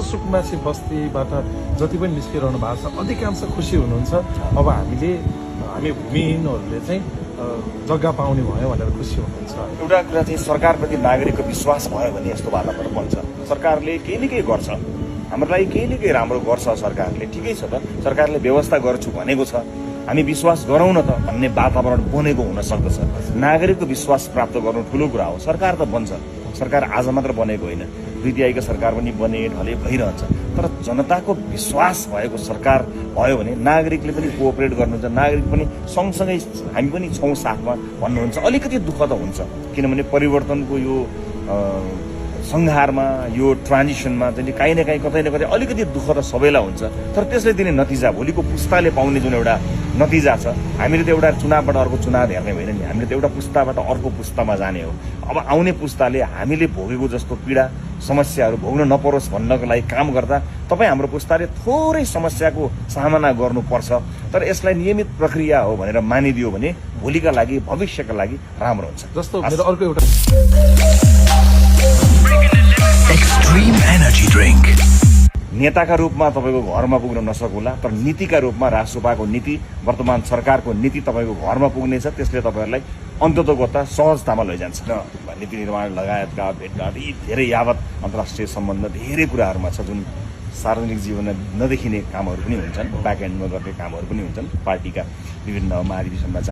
सुकुम्बासी बस्तीबाट जति पनि निस्किरहनु भएको छ अधिकांश खुसी हुनुहुन्छ। अब हामी भूमिहीनहरूले चाहिँ जग्गा पाउने भयो भनेर खुसी हुनुहुन्छ। एउटा कुरा चाहिँ सरकारप्रति नागरिकको विश्वास भयो भने यस्तो वातावरण बन्छ। सरकारले केही न केही गर्छ, हाम्रो लागि केही न केही राम्रो गर्छ सरकारले, ठिकै छ त, सरकारले व्यवस्था गर्छु भनेको छ, हामी विश्वास गरौँ न त भन्ने वातावरण बनेको हुन सक्दछ। नागरिकको विश्वास प्राप्त गर्नु ठुलो कुरा हो। सरकार त बन्छ, सरकार आज मात्र बनेको होइन, दुईतिहाईको सरकार पनि बने ढले भइरहन्छ। तर जनताको विश्वास भएको सरकार भयो भने नागरिकले पनि कोअपरेट गर्नुहुन्छ, नागरिक पनि सँगसँगै हामी पनि छौँ साथमा भन्नुहुन्छ। अलिकति दुःख त हुन्छ, किनभने परिवर्तनको यो संहारमा, यो ट्रान्जिसनमा चाहिँ काहीँ न काहीँ कतै न कतै अलिकति दुःख त सबैलाई हुन्छ। तर त्यसले दिने नतिजा, भोलिको पुस्ताले पाउने जुन एउटा नतिजा छ, हामीले त एउटा चुनावबाट अर्को चुनाव हेर्ने होइन नि, हामीले त एउटा पुस्ताबाट अर्को पुस्तामा जाने हो। अब आउने पुस्ताले हामीले भोगेको जस्तो पीडा समस्याहरू भोग्न नपरोस् भन्नको लागि काम गर्दा तपाईँ हाम्रो पुस्ताले थोरै समस्याको सामना गर्नुपर्छ। तर यसलाई नियमित प्रक्रिया हो भनेर मानिदियो भने भोलिका लागि, भविष्यका लागि राम्रो हुन्छ। जस्तो मेरो अर्को एउटा एक्सट्रिम एनर्जी ड्रिंक नेताका रूपमा तपाईँको घरमा पुग्न नसकुला, तर नीतिका रूपमा राष्ट्रसभाको नीति, वर्तमान सरकारको नीति तपाईँको घरमा पुग्नेछ। त्यसले तपाईँहरूलाई अन्ततोगत्ता सहजतामा लैजान्छ। नीति निर्माण लगायतका भेटघाट यी धेरै यावत अन्तर्राष्ट्रिय सम्बन्ध धेरै कुराहरूमा छ जुन सार्वजनिक जीवनमा नदेखिने कामहरू पनि हुन्छन्, ब्याक एन्डमा गर्ने कामहरू पनि हुन्छन्। पार्टीका विभिन्न महाधिवेशनमा